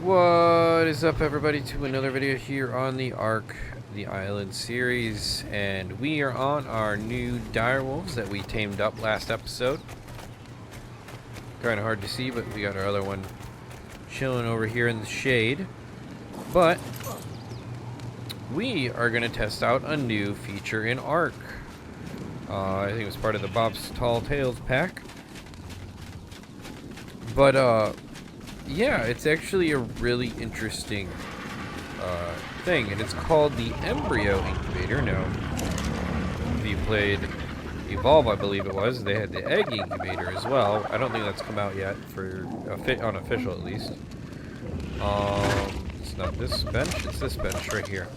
What is up, everybody, to another video here on the Ark, the Island series, and we are on our new direwolves that we tamed up last episode. Kind of hard to see, but we got our other one chilling over here in the shade. But we are going to test out a new feature in Ark. I think it was part of the Bob's Tall Tales pack. But yeah, it's actually a really interesting thing, and it's called the embryo incubator. Now, if you played Evolve, I believe it was, they had the egg incubator as well. I don't think that's come out yet, for unofficial at least. It's not this bench, it's this bench right here.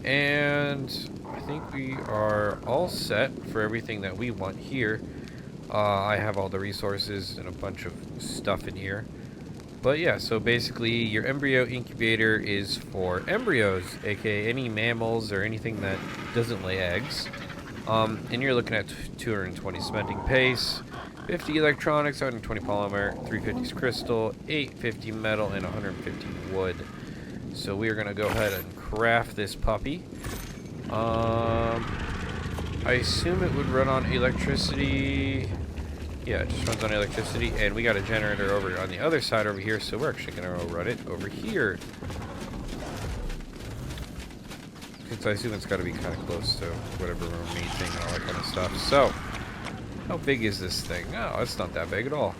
And I think we are all set for everything that we want here. I have all the resources and a bunch of stuff in here. But yeah, so basically your embryo incubator is for embryos, aka any mammals or anything that doesn't lay eggs. And you're looking at 220 cementing pace, 50 electronics, 120 polymer, 350 crystal, 850 metal, and 150 wood. So we are going to go ahead and craft this puppy. I assume it would run on electricity. Yeah, it just runs on electricity, and we got a generator over on the other side over here, so we're actually going to run it over here. Since I assume it's got to be kind of close to whatever we're mating and all that kind of stuff. So, how big is this thing? Oh, it's not that big at all.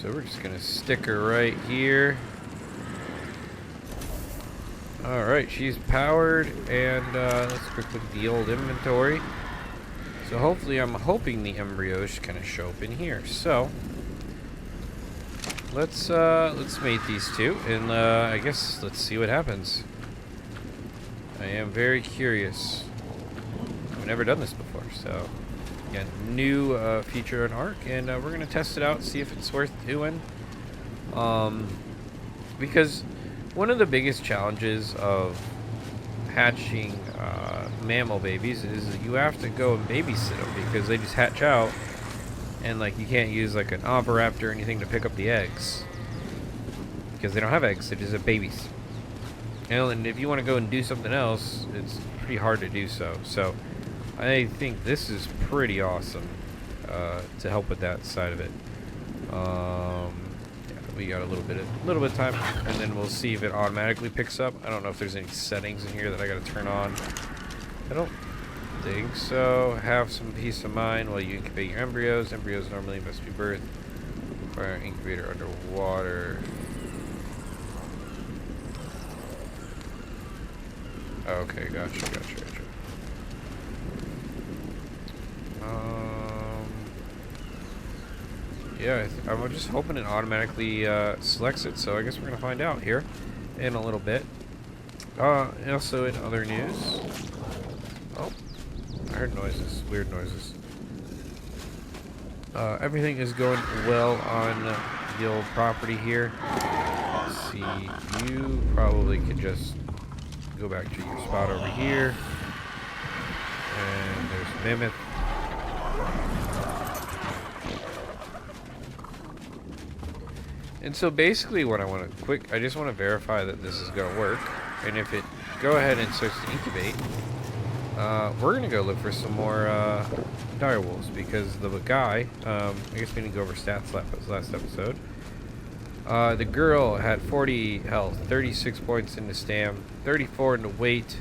So we're just going to stick her right here. Alright, she's powered, and let's quick look at the old inventory. So hopefully, I'm hoping the embryos kind of show up in here. So let's mate these two, and I guess let's see what happens. I am very curious. I've never done this before, so again, new feature in Ark, and we're gonna test it out, see if it's worth doing. Because one of the biggest challenges of hatching mammal babies is that you have to go and babysit them, because they just hatch out, and like you can't use like an oviraptor or anything to pick up the eggs, because they don't have eggs, they just have babies. And if you want to go and do something else, it's pretty hard to do so. So I think this is pretty awesome to help with that side of it. We got a little bit of time, and then we'll see if it automatically picks up. I don't know if there's any settings in here that I gotta turn on. I don't think so. Have some peace of mind while you incubate your embryos. Embryos normally must be birthed. Require an incubator underwater. Okay, gotcha. Yeah, I'm just hoping it automatically selects it, so I guess we're going to find out here in a little bit. Also in other news... Oh, I heard noises, weird noises. Everything is going well on the old property here. Let's see, you probably could just go back to your spot over here. And there's Mammoth. And so basically what I want to I just want to verify that this is going to work. And if it go ahead and starts to incubate, we're going to go look for some more direwolves, because the guy, I guess we didn't go over stats last episode. The girl had 40 health, 36 points into stam, 34 into weight,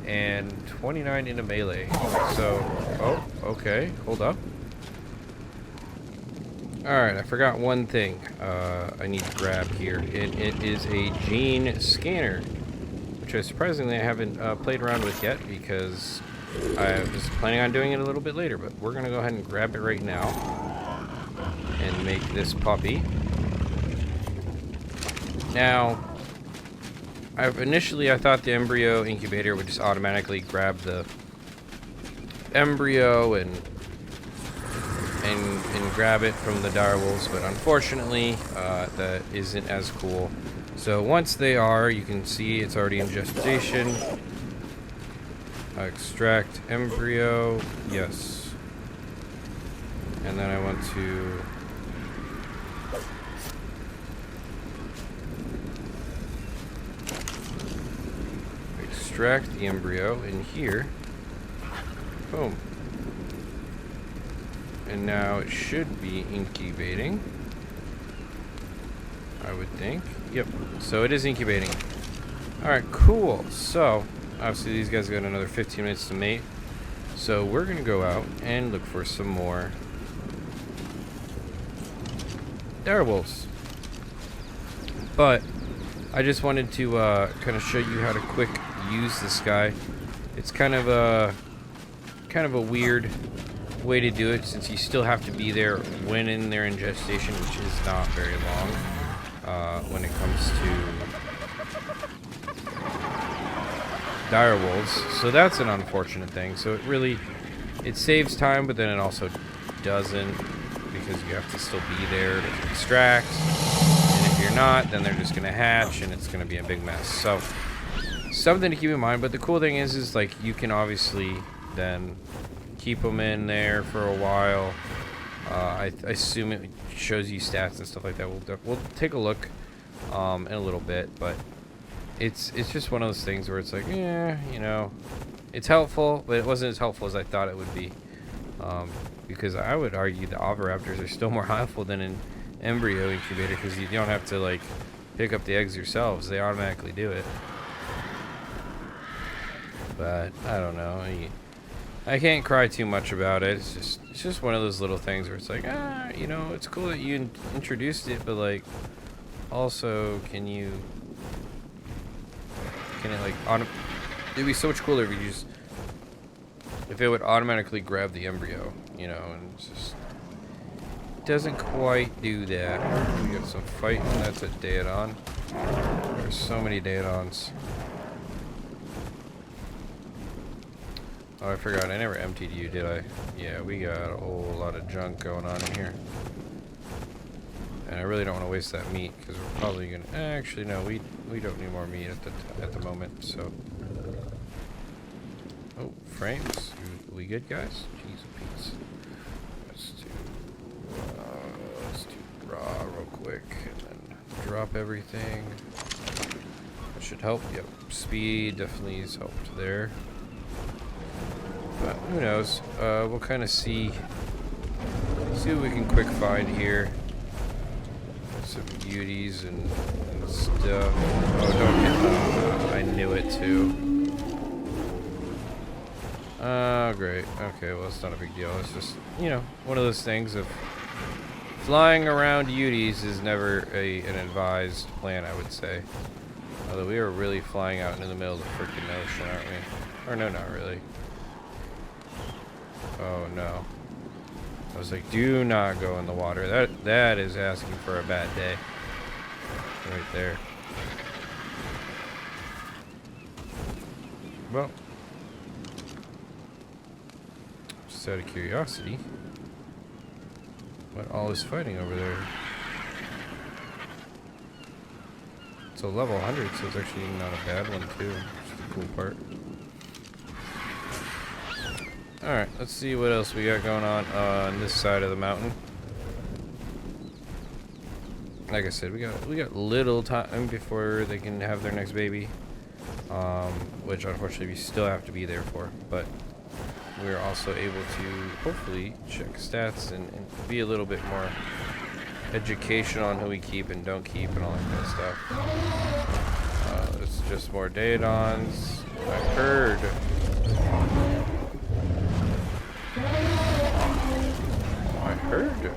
and 29 into melee. So, oh, okay, hold up. Alright, I forgot one thing I need to grab here, and it is a gene scanner, which I surprisingly I haven't played around with yet, because I was planning on doing it a little bit later, but we're going to go ahead and grab it right now and make this puppy. Now, initially I thought the embryo incubator would just automatically grab the embryo and grab it from the direwolves, but unfortunately that isn't as cool. So once they are, you can see it's already in gestation. Extract embryo, yes. And then I want to extract the embryo in here. Boom. And now it should be incubating, I would think. Yep, so it is incubating. Alright, cool. So, obviously these guys got another 15 minutes to mate. So we're going to go out and look for some more direwolves. But I just wanted to kind of show you how to quick use this guy. It's kind of a weird way to do it, since you still have to be there when they're in gestation, which is not very long when it comes to direwolves. So that's an unfortunate thing. So it saves time, but then it also doesn't, because you have to still be there to extract. And if you're not, then they're just gonna hatch, and it's gonna be a big mess. So something to keep in mind. But the cool thing is like you can obviously then keep them in there for a while. I assume it shows you stats and stuff like that. We'll take a look in a little bit, but it's just one of those things where it's like, yeah, you know, it's helpful, but it wasn't as helpful as I thought it would be. Because I would argue the oviraptors are still more helpful than an embryo incubator, because you don't have to like pick up the eggs yourselves; they automatically do it. But I don't know. I can't cry too much about it. It's just one of those little things where it's like, you know, it's cool that you introduced it, but like, also, can it like it'd be so much cooler if it would automatically grab the embryo, you know, and it's just doesn't quite do that. We got some fighting. That's a Daedon. There's so many Daedons. Oh, I forgot. I never emptied you, did I? Yeah, we got a whole lot of junk going on in here. And I really don't want to waste that meat, because we're probably going to... Actually, no, we don't need more meat at the moment, so... Oh, frames. We good, guys? Jeez, Pete's. Let's do raw real quick, and then drop everything. That should help. Yep, speed definitely has helped there. But who knows? We'll kind of see what we can quick find here. Some beauties and stuff. Oh, don't hit them. I knew it too. Oh, great. Okay, well, it's not a big deal. It's just, you know, one of those things of flying around Uties is never an advised plan, I would say. Although we are really flying out into the middle of the freaking ocean, aren't we? Or no, not really. Oh no. I was like, do not go in the water. That is asking for a bad day. Right there. Well, just out of curiosity, what all is fighting over there? It's a level 100, so it's actually not a bad one too. Which is the cool part. Alright, let's see what else we got going on this side of the mountain. Like I said, we got little time before they can have their next baby, which unfortunately we still have to be there for. But we're also able to hopefully check stats and be a little bit more educational on who we keep and don't keep and all that kind of stuff. It's just more Daedons. I heard. I heard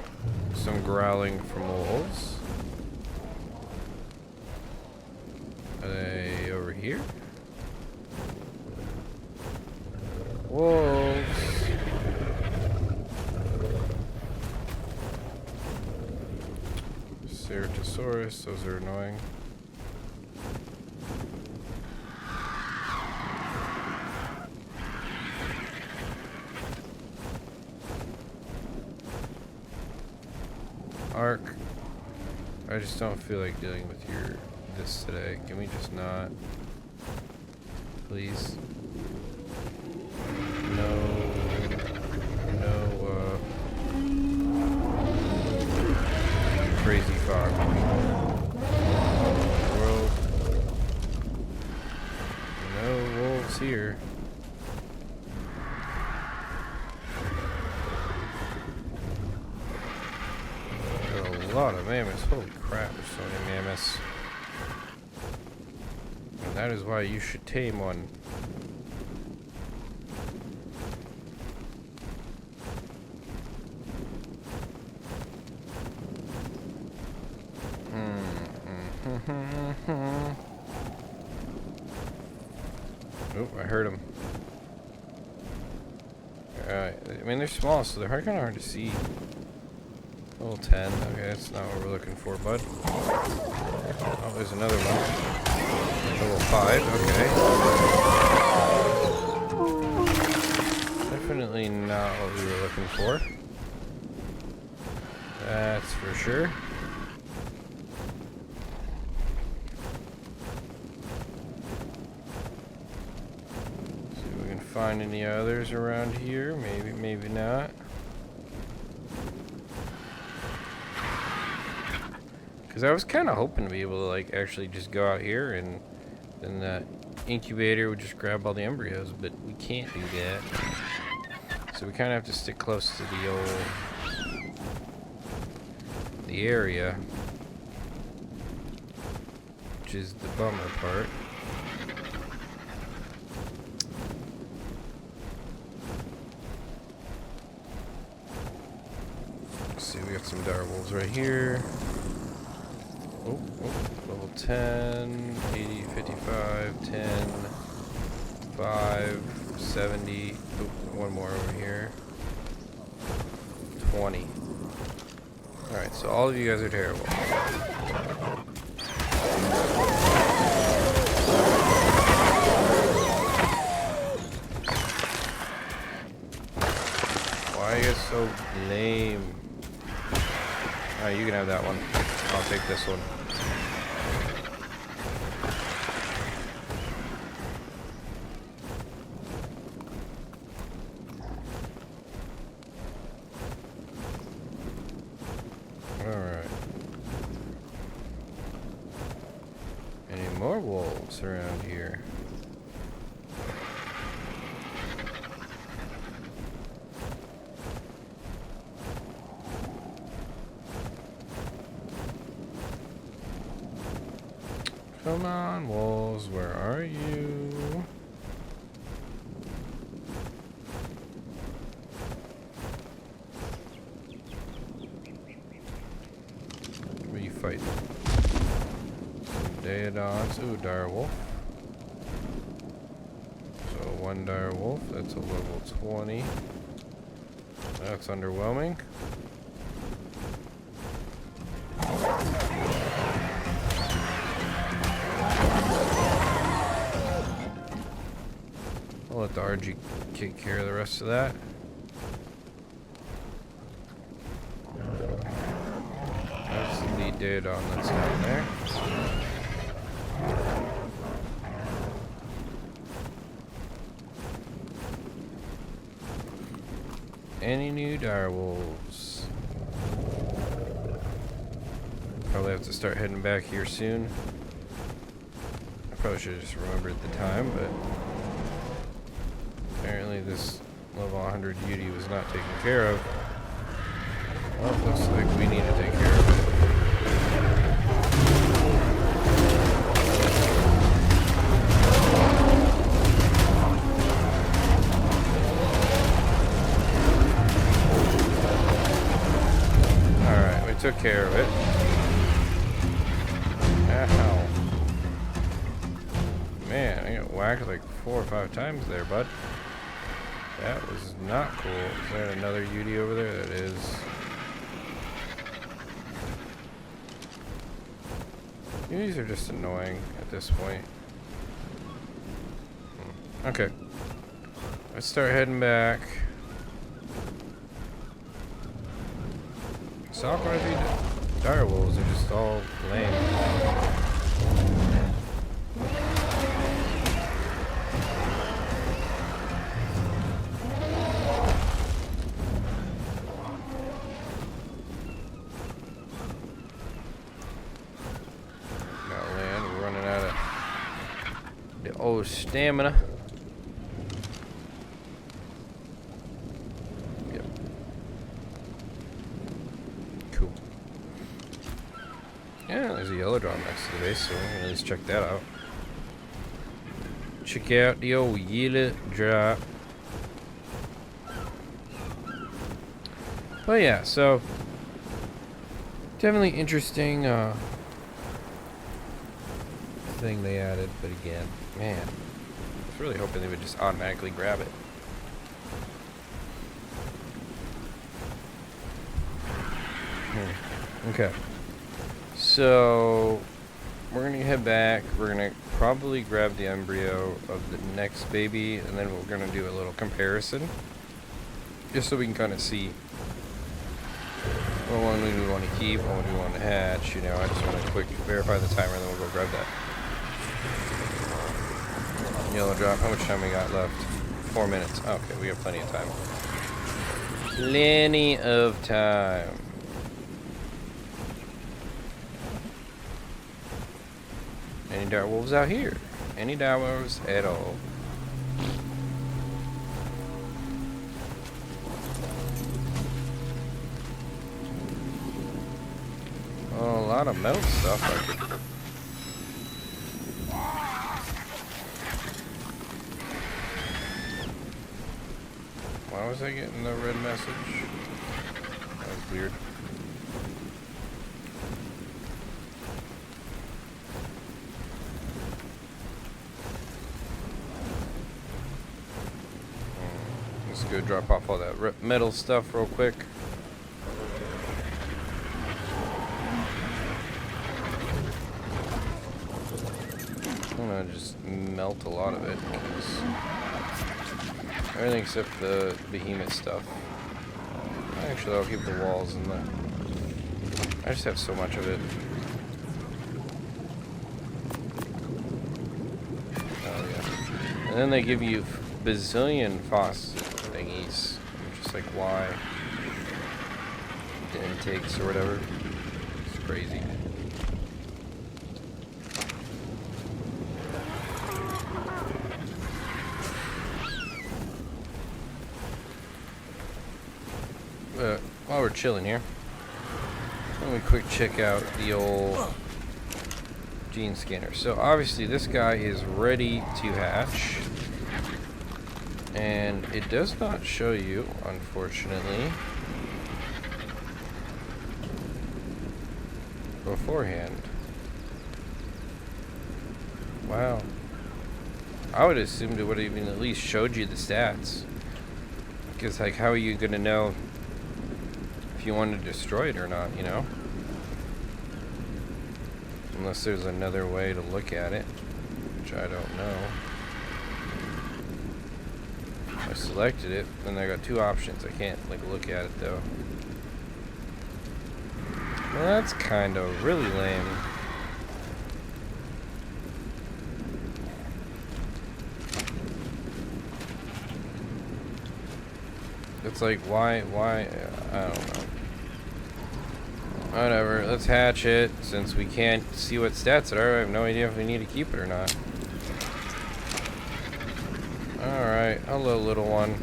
some growling from wolves. Are they over here? Wolves. Ceratosaurus, those are annoying. Ark, I just don't feel like dealing with this today. Can we just not? Please. No, crazy fog. World. No mammoths. Holy crap, there's so many mammoths. And that is why you should tame one. Oh, I heard him. Alright, I mean, they're small, so they're kind of hard to see. Level 10. Okay, that's not what we're looking for, bud. Oh, there's another one. Level 5. Okay. Definitely not what we were looking for. That's for sure. See if we can find any others around here. Maybe, maybe not. Because I was kind of hoping to be able to, like, actually just go out here and then that incubator would just grab all the embryos, but we can't do that. So we kind of have to stick close to the area, which is the bummer part. Let's see, we got some dire wolves right here. Oh, level 10, 80, 55, 10, 5, 70. Oh, one more over here. 20. Alright, so all of you guys are terrible. Why are you guys so lame? Alright, you can have that one. I'll take this one. Alright. Any more wolves around here? Come on, wolves, where are you? What are you fighting? Daedons. Ooh, dire wolf. So one dire wolf, that's a level 20. That's underwhelming. I'll let the RG take care of the rest of that. That's the lead Daedon that's down there. Any new dire wolves? Probably have to start heading back here soon. I probably should have just remembered the time, but apparently this level 100 beauty was not taken care of. Well, it looks like we need to take care of it. Alright, we took care of it. Ow. Man, I got whacked like 4 or 5 times there, bud. That was not cool. Is there another UD over there? That is. These are just annoying at this point. Okay. Let's start heading back. Saltcrazy direwolves are just all lame. Oh, stamina. Yep. Cool. Yeah, there's a yellow drop next to the base, so we're gonna just check that out. Check out the old yellow drop. But yeah, so definitely interesting thing they added, but again, man, I was really hoping they would just automatically grab it. Okay. So we're gonna head back. We're gonna probably grab the embryo of the next baby, and then we're gonna do a little comparison, just so we can kind of see what one we want to keep, what one we want to hatch. You know, I just want to quick verify the timer, and then we'll go grab that yellow drop. How much time we got left? 4 minutes. Okay, we have plenty of time. Plenty of time. Any dire wolves out here? Any dire wolves at all? Oh, a lot of metal stuff. Why was I getting the red message? That was weird. Let's go drop off all that metal stuff real quick. I'm gonna just melt a lot of it, because everything except the behemoth stuff. Actually, I'll keep the walls and the... I just have so much of it. Oh yeah. And then they give you bazillion FOSS thingies. I'm just like, why? The intakes or whatever. It's crazy. While we're chilling here, let me quick check out the old gene scanner. So obviously this guy is ready to hatch, and it does not show you, unfortunately, beforehand. Wow. I would assume it would have even at least showed you the stats, because like, how are you gonna know if you want to destroy it or not, you know? Unless there's another way to look at it, which I don't know. I selected it, and I got two options. I can't like look at it though. Well, that's kind of really lame. It's like, why, I don't know. Whatever, let's hatch it, since we can't see what stats it are. I have no idea if we need to keep it or not. Alright, hello little one.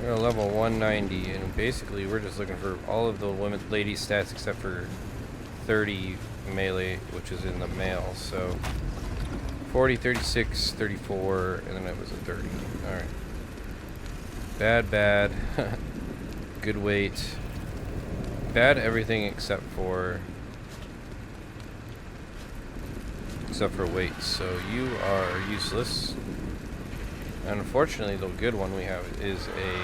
We're at level 190, and basically we're just looking for all of the lady stats except for 30 melee, which is in the male, so 40, 36, 34, and then it was a 30. Alright. Bad. Good weight. Bad everything except for weight. So you are useless. And unfortunately, the good one we have is a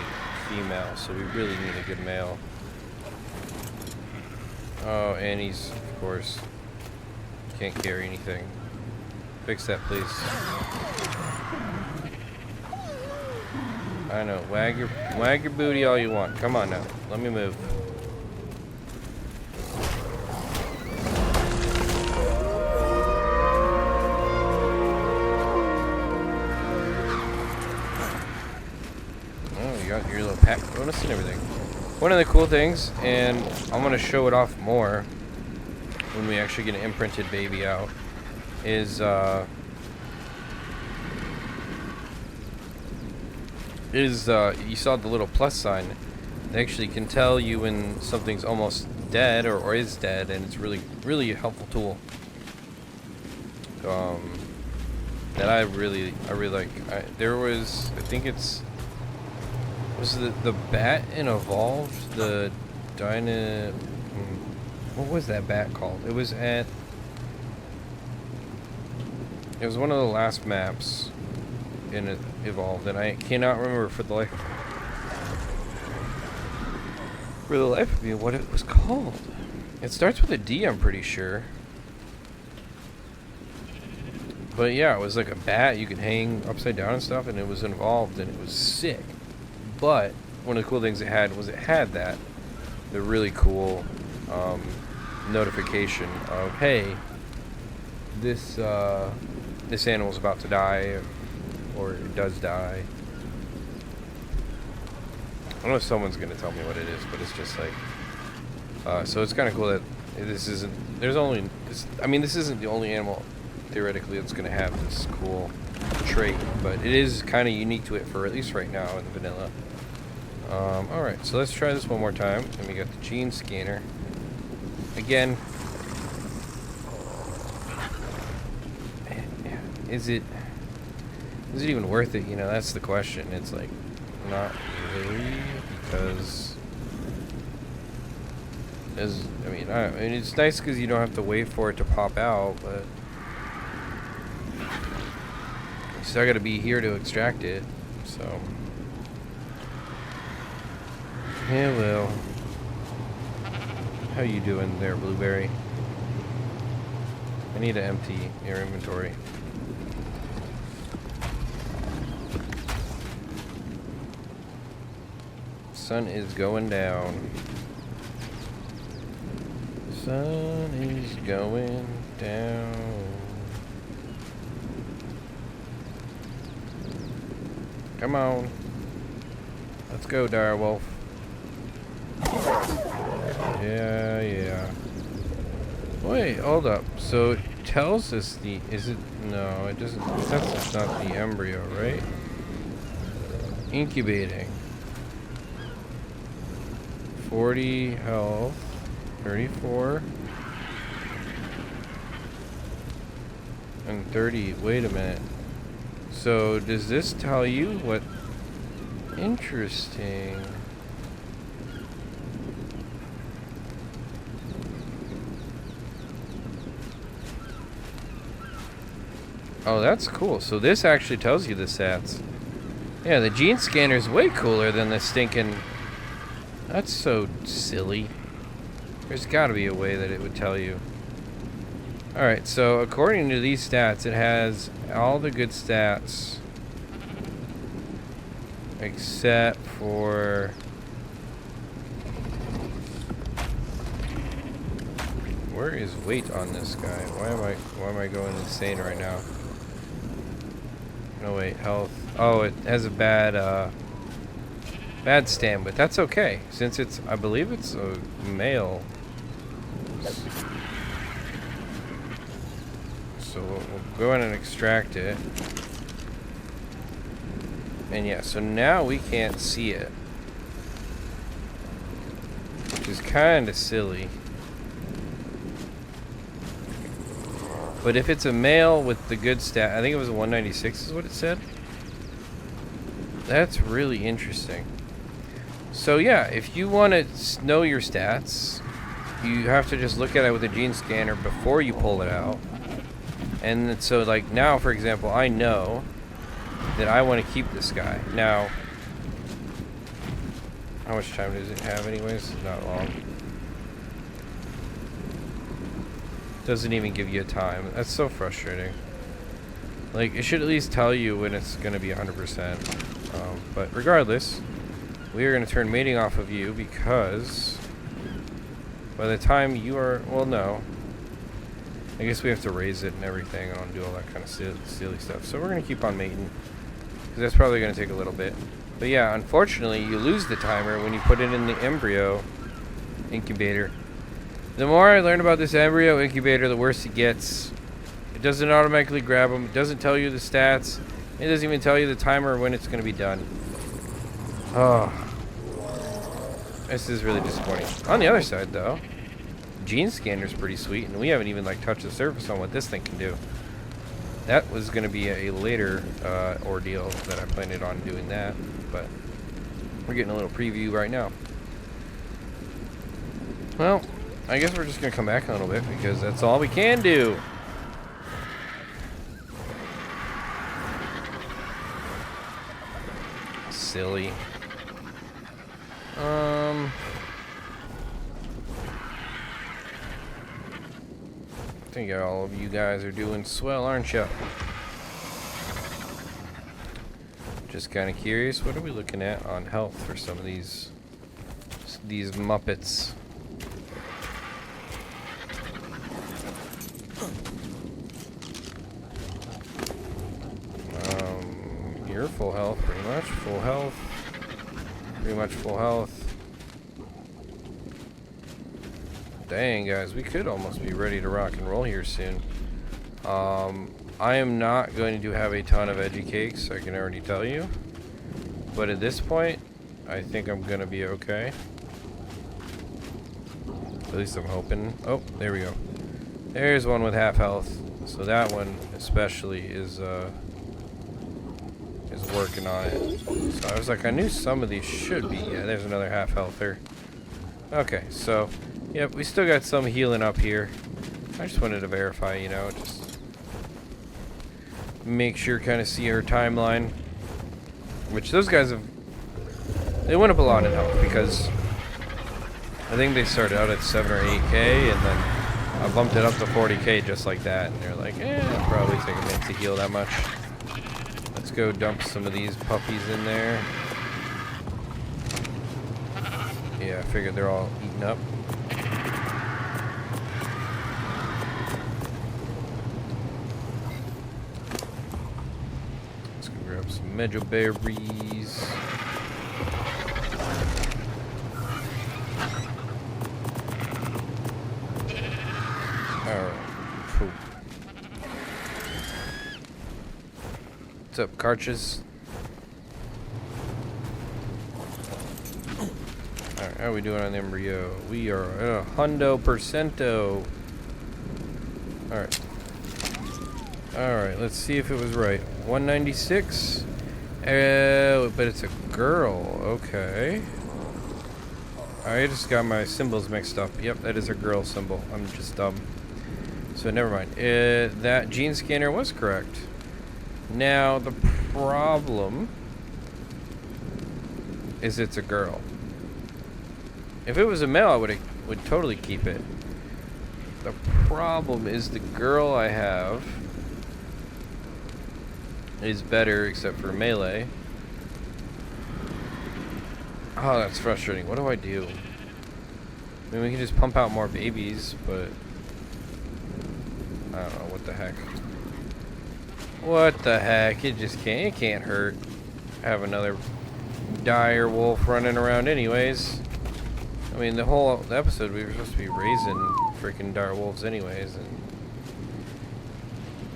female, so we really need a good male. Oh, and he's, of course, can't carry anything. Fix that, please. I know. Wag your booty all you want. Come on now. Let me move. Oh, you got your little pack bonus and everything. One of the cool things, and I'm gonna show it off more when we actually get an imprinted baby out, is you saw the little plus sign. They actually can tell you when something's almost dead or is dead, and it's really a helpful tool. That I really like. There was, I think it's, was the bat in Evolved, the what was that bat called? It was one of the last maps in Evolved, and I cannot remember for the life of me what it was called. It starts with a D, I'm pretty sure. But yeah, it was like a bat you could hang upside down and stuff, and it was involved, and it was sick. But one of the cool things it had was the really cool notification of, hey, this animal's about to die, or it does die. I don't know if someone's gonna tell me what it is, but it's just like, so it's kind of cool that this isn't the only animal theoretically that's going to have this cool trait, but it is kind of unique to it for at least right now in the vanilla. Alright, so let's try this one more time. And we got the gene scanner. Again, is it even worth it? You know, that's the question. It's like, not really, because it's nice because you don't have to wait for it to pop out, but you still gotta be here to extract it, so yeah, well, how you doing there, Blueberry? I need to empty your inventory. Sun is going down. Sun is going down. Come on. Let's go, direwolf. Yeah. Wait, hold up. So it tells us no, it doesn't. That's not the embryo, right? Incubating. 40 health. 34. And 30. Wait a minute. So does this tell you what? Interesting. Oh, that's cool. So this actually tells you the stats. Yeah, the gene scanner is way cooler than the stinking... That's so silly. There's got to be a way that it would tell you. Alright, so according to these stats, it has all the good stats. Except for... Where is weight on this guy? Why am I going insane right now? No, wait, health. Oh, it has a bad stand, but that's okay. Since I believe it's a male. So we'll go in and extract it. And yeah, so now we can't see it. Which is kind of silly. But if it's a male with the good stat, I think it was a 196 is what it said. That's really interesting. So yeah, if you want to know your stats, you have to just look at it with a gene scanner before you pull it out. And so like now, for example, I know that I want to keep this guy. Now, how much time does it have anyways? Not long. Doesn't even give you a time. That's so frustrating. Like, it should at least tell you when it's going to be 100%. But regardless, we are going to turn mating off of you because by the time you are... Well, no. I guess we have to raise it and everything and do all that kind of silly stuff. So we're going to keep on mating because that's probably going to take a little bit. But yeah, unfortunately, you lose the timer when you put it in the embryo incubator. The more I learn about this embryo incubator, the worse it gets. It doesn't automatically grab them. It doesn't tell you the stats. It doesn't even tell you the timer when it's going to be done. Oh. This is really disappointing. On the other side, though, gene scanner's pretty sweet, and we haven't even like touched the surface on what this thing can do. That was going to be a later ordeal that I planned on doing that, but we're getting a little preview right now. Well, I guess we're just going to come back a little bit because that's all we can do. Silly. I think all of you guys are doing swell, aren't you? Just kind of curious, what are we looking at on health for some of these Muppets? You're full health, pretty much. Full health. Pretty much full health. Dang, guys, we could almost be ready to rock and roll here soon. I am not going to have a ton of edgy cakes, I can already tell you. But at this point, I think I'm going to be okay. At least I'm hoping. Oh, there we go. There's one with half health. So that one especially is working on it. So I was like, I knew some of these should be. Yeah, there's another half health there. Okay, so, yep, we still got some healing up here. I just wanted to verify, you know, just make sure, kind of see our timeline. Which those guys have, they went up a lot in health because I think they started out at 7 or 8k and then I bumped it up to 40k just like that. And they're like, it'll probably take a minute to heal that much. Let's go dump some of these puppies in there. Yeah, I figured they're all eaten up. Let's go grab some medjo berries. Alright, cool. What's up, Carches? Alright, how are we doing on the embryo? We are at 100%. Alright. Alright, let's see if it was right. 196? But it's a girl. Okay. I just got my symbols mixed up. Yep, that is a girl symbol. I'm just dumb. So never mind. That gene scanner was correct. Now, the problem is it's a girl. If it was a male, I would totally keep it. The problem is the girl I have is better, except for melee. Oh, that's frustrating. What do I do? I mean, we can just pump out more babies, but I don't know. What the heck? What the heck? It just can't. It can't hurt. Have another dire wolf running around, anyways. I mean, the whole episode we were supposed to be raising freaking dire wolves, anyways, and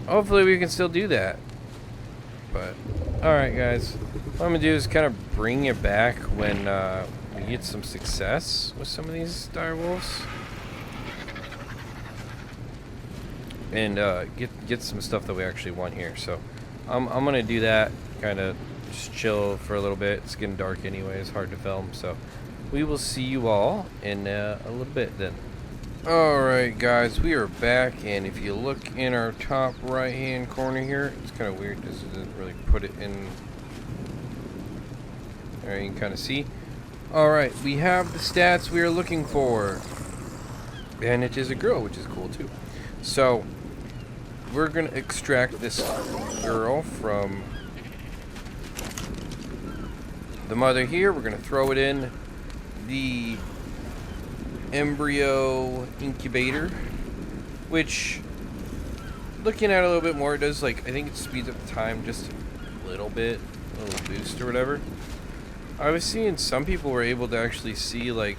hopefully we can still do that. But all right, guys. What I'm gonna do is kind of bring it back when we get some success with some of these dire wolves. And get some stuff that we actually want here. So I'm gonna do that, kind of just chill for a little bit. It's getting dark anyway, it's hard to film, so we will see you all in a little bit then. Alright guys, we are back, and if you look in our top right hand corner here, it's kind of weird, this doesn't really put it in there, you can kind of see. Alright, we have the stats we are looking for, and it is a girl, which is cool too. So we're gonna extract this girl from the mother here. We're gonna throw it in the embryo incubator, which, looking at it a little bit more, it does, like, I think it speeds up the time just a little bit, a little boost or whatever. I was seeing some people were able to actually see, like,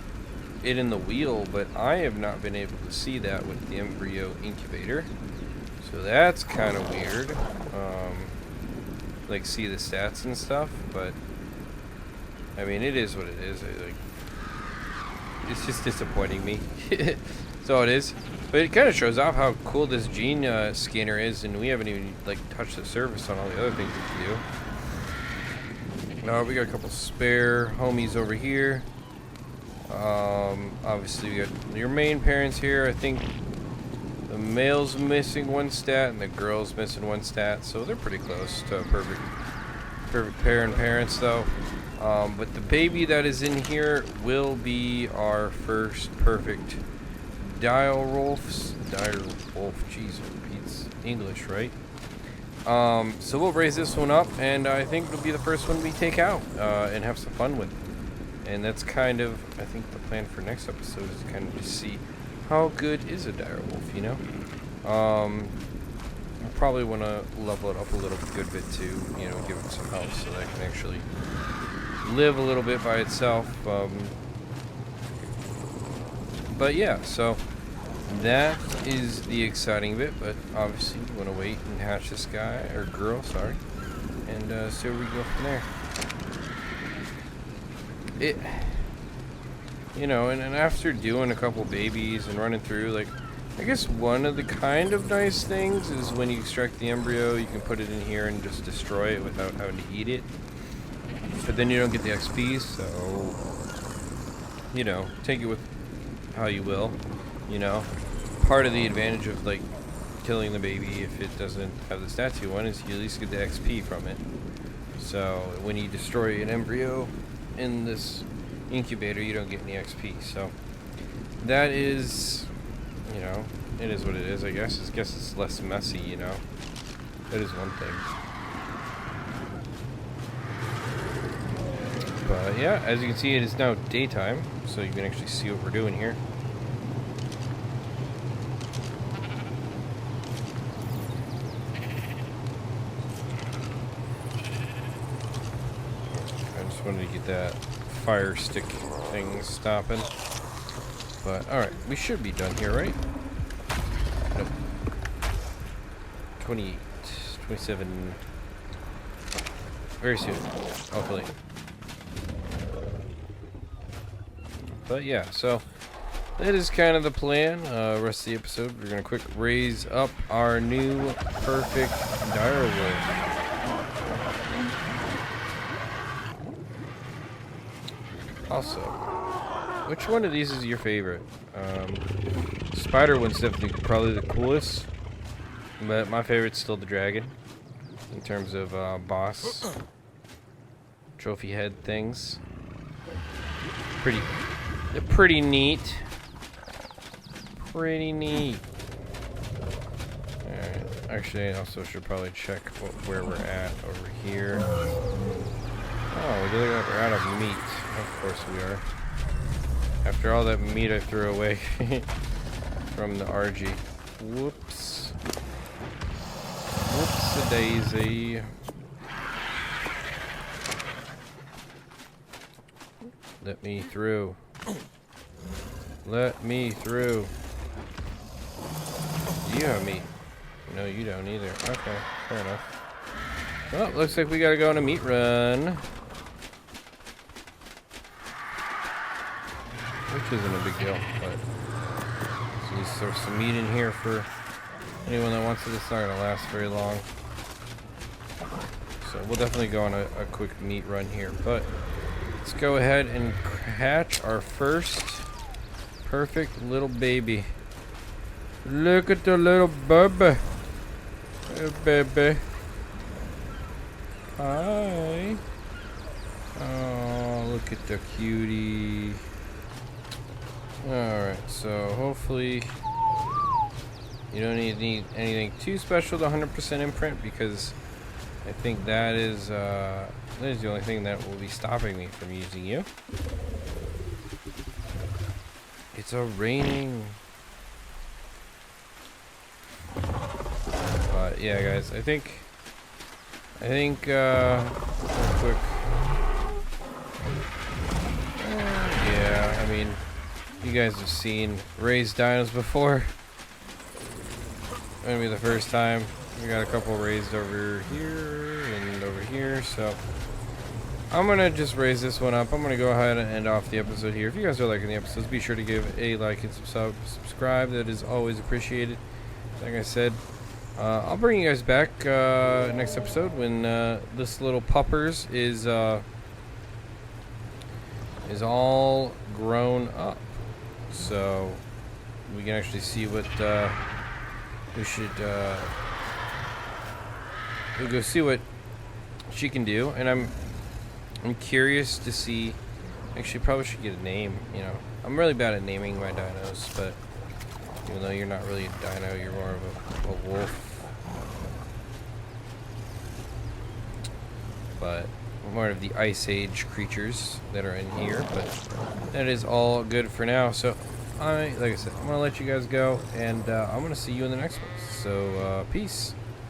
it in the wheel, but I have not been able to see that with the embryo incubator. So that's kind of weird. Like, see the stats and stuff, but I mean, it is what it is. It's just disappointing me. That's all it is. But it kind of shows off how cool this gene scanner is, and we haven't even like touched the surface on all the other things we can do. We got a couple spare homies over here. Obviously we got your main parents here. I think the male's missing one stat and the girl's missing one stat, so they're pretty close to a perfect pair and parents though. But the baby that is in here will be our first perfect dire wolf, jeez, it's English, right? So we'll raise this one up, and I think it'll be the first one we take out and have some fun with. And that's kind of, I think, the plan for next episode is kind of to see how good is a dire wolf, you know? I probably want to level it up a little good bit too, you know, give it some help so that it can actually live a little bit by itself. But yeah, so that is the exciting bit, but obviously you want to wait and hatch this guy, or girl, sorry, and see where we go from there. You know, and after doing a couple babies and running through, like, I guess one of the kind of nice things is when you extract the embryo, you can put it in here and just destroy it without having to eat it. But then you don't get the XP, so, you know, take it with how you will, you know. Part of the advantage of, like, killing the baby if it doesn't have the stats you want is you at least get the XP from it. So, when you destroy an embryo in this incubator, you don't get any XP. So, that is, you know, it is what it is, I guess. I guess it's less messy, you know. That is one thing. But yeah, as you can see, it is now daytime, so you can actually see what we're doing here. I just wanted to get that fire stick thing stopping. But alright, we should be done here, right? Nope. 28, 27. Very soon, hopefully. But yeah, so that is kind of the plan. Rest of the episode, we're gonna quick raise up our new perfect dire wolf. Also, which one of these is your favorite? Spider one's definitely probably the coolest, but my favorite's still the dragon in terms of boss trophy head things. Pretty neat. Pretty neat. Alright. Actually, I also should probably check where we're at over here. Oh, we look like we're out of meat. Of course we are. After all that meat I threw away from the RG. Whoops. Whoops-a-daisy. Let me through. Let me through. Do you have meat? No, you don't either. Okay, fair enough. Well, looks like we gotta go on a meat run. Which isn't a big deal, but let's throw some meat in here for anyone that wants it. It's not gonna last very long. So we'll definitely go on a quick meat run here, but let's go ahead and hatch our first perfect little baby. Look at the little baby. Little baby. Hi. Oh, look at the cutie. Alright, so hopefully you don't need anything too special to 100% imprint, because I think that is the only thing that will be stopping me from using you. It's raining. But yeah, guys, I think real quick. Yeah, I mean, you guys have seen raised dinos before. Gonna be the first time. We got a couple raised over here and over here, so I'm going to just raise this one up. I'm going to go ahead and end off the episode here. If you guys are liking the episodes, be sure to give a like and subscribe. That is always appreciated. Like I said, I'll bring you guys back next episode when this little puppers is all grown up. So we can actually see what we should we'll go see what she can do, and I'm curious to see. Actually, probably should get a name. You know, I'm really bad at naming my dinos, but even though you're not really a dino, you're more of a wolf. But more of the Ice Age creatures that are in here. But that is all good for now. So, like I said, I'm gonna let you guys go, and I'm gonna see you in the next one. So, peace.